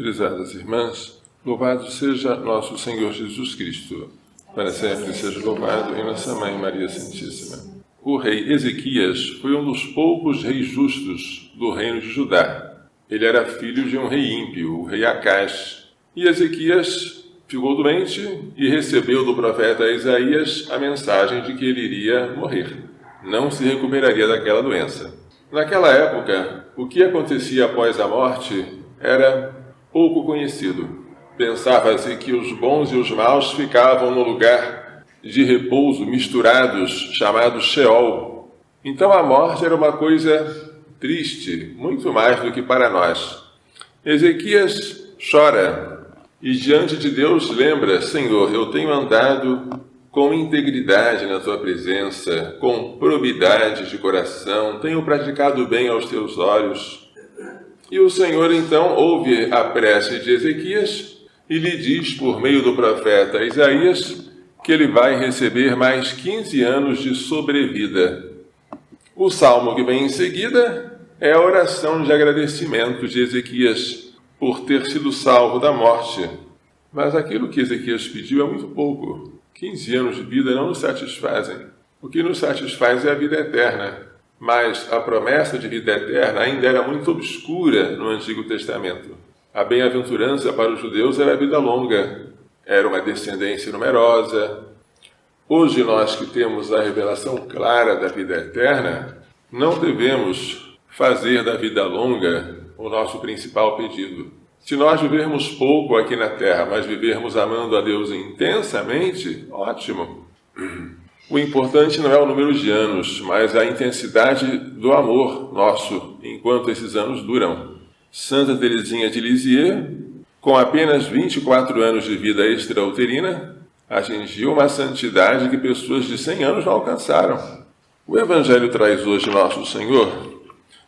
Prezadas irmãs, louvado seja nosso Senhor Jesus Cristo, para sempre seja louvado em nossa Mãe Maria Santíssima. O rei Ezequias foi um dos poucos reis justos do reino de Judá. Ele era filho de um rei ímpio, o rei Acaz. E Ezequias ficou doente e recebeu do profeta Isaías a mensagem de que ele iria morrer. Não se recuperaria daquela doença. Naquela época, o que acontecia após a morte era pouco conhecido. Pensava-se que os bons e os maus ficavam no lugar de repouso misturados, chamado Sheol. Então a morte era uma coisa triste, muito mais do que para nós. Ezequias chora e diante de Deus lembra: Senhor, eu tenho andado com integridade na tua presença, com probidade de coração, tenho praticado bem aos teus olhos. E o Senhor então ouve a prece de Ezequias e lhe diz, por meio do profeta Isaías, que ele vai receber mais 15 anos de sobrevida. O salmo que vem em seguida é a oração de agradecimento de Ezequias por ter sido salvo da morte. Mas aquilo que Ezequias pediu é muito pouco. 15 anos de vida não nos satisfazem. O que nos satisfaz é a vida eterna. Mas a promessa de vida eterna ainda era muito obscura no Antigo Testamento. A bem-aventurança para os judeus era a vida longa, era uma descendência numerosa. Hoje nós que temos a revelação clara da vida eterna, não devemos fazer da vida longa o nosso principal pedido. Se nós vivermos pouco aqui na Terra, mas vivermos amando a Deus intensamente, ótimo. O importante não é o número de anos, mas a intensidade do amor nosso, enquanto esses anos duram. Santa Teresinha de Lisieux, com apenas 24 anos de vida extrauterina, atingiu uma santidade que pessoas de 100 anos não alcançaram. O Evangelho traz hoje Nosso Senhor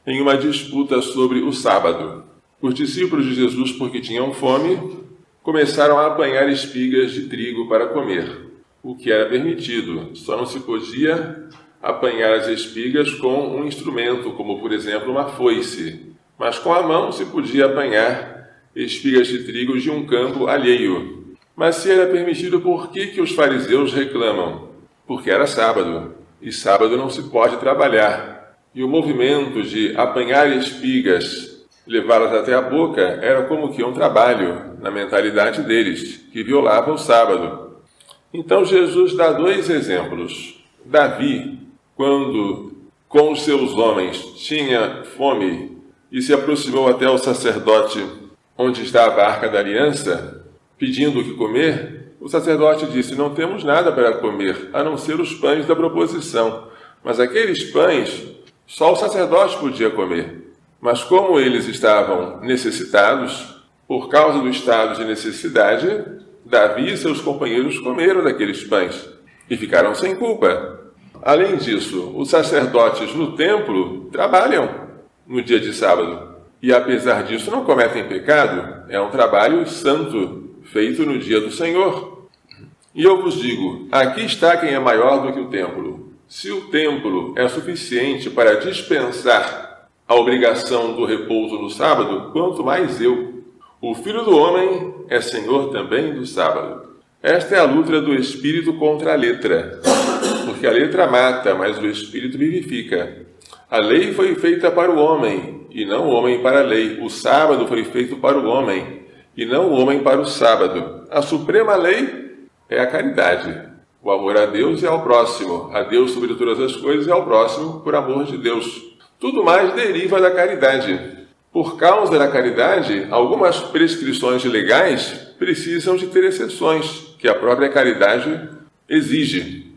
em uma disputa sobre o sábado. Os discípulos de Jesus, porque tinham fome, começaram a apanhar espigas de trigo para comer, o que era permitido. Só não se podia apanhar as espigas com um instrumento, como, por exemplo, uma foice. Mas com a mão se podia apanhar espigas de trigo de um campo alheio. Mas se era permitido, por que os fariseus reclamam? Porque era sábado, e sábado não se pode trabalhar. E o movimento de apanhar espigas, levá-las até a boca, era como que um trabalho na mentalidade deles, que violava o sábado. Então Jesus dá dois exemplos. Davi, quando com os seus homens tinha fome e se aproximou até o sacerdote onde estava a Arca da Aliança, pedindo o que comer, o sacerdote disse: não temos nada para comer, a não ser os pães da proposição. Mas aqueles pães, só o sacerdote podia comer. Mas como eles estavam necessitados, por causa do estado de necessidade, Davi e seus companheiros comeram daqueles pães e ficaram sem culpa. Além disso, os sacerdotes no templo trabalham no dia de sábado. E apesar disso não cometem pecado, é um trabalho santo, feito no dia do Senhor. E eu vos digo, aqui está quem é maior do que o templo. Se o templo é suficiente para dispensar a obrigação do repouso no sábado, quanto mais eu. O Filho do Homem é Senhor também do sábado. Esta é a luta do Espírito contra a letra, porque a letra mata, mas o Espírito vivifica. A lei foi feita para o homem, e não o homem para a lei. O sábado foi feito para o homem, e não o homem para o sábado. A suprema lei é a caridade. O amor a Deus e ao próximo. A Deus sobre todas as coisas e ao próximo por amor de Deus. Tudo mais deriva da caridade. Por causa da caridade, algumas prescrições legais precisam de ter exceções, que a própria caridade exige.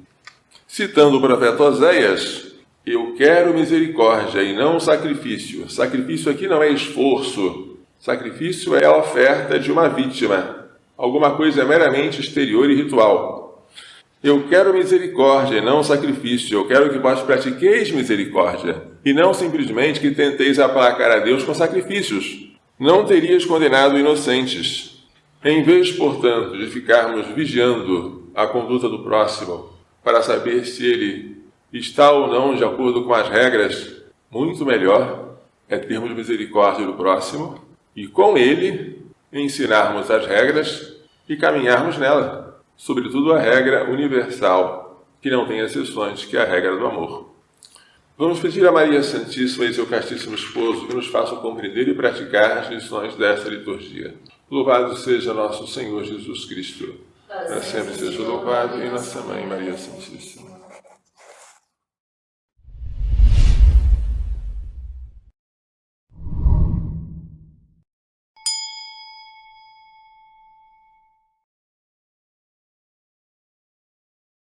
Citando o profeta Oséias: eu quero misericórdia e não sacrifício. Sacrifício aqui não é esforço. Sacrifício é a oferta de uma vítima. Alguma coisa meramente exterior e ritual. Eu quero misericórdia e não sacrifício. Eu quero que vós pratiqueis misericórdia e não simplesmente que tenteis aplacar a Deus com sacrifícios. Não terias condenado inocentes. Em vez, portanto, de ficarmos vigiando a conduta do próximo para saber se ele está ou não de acordo com as regras, muito melhor é termos misericórdia do próximo e com ele ensinarmos as regras e caminharmos nela, sobretudo a regra universal, que não tem exceções, que é a regra do amor. Vamos pedir a Maria Santíssima e seu castíssimo esposo que nos façam compreender e praticar as lições desta liturgia. Louvado seja nosso Senhor Jesus Cristo. Para sempre seja louvado e nossa Mãe Maria Santíssima.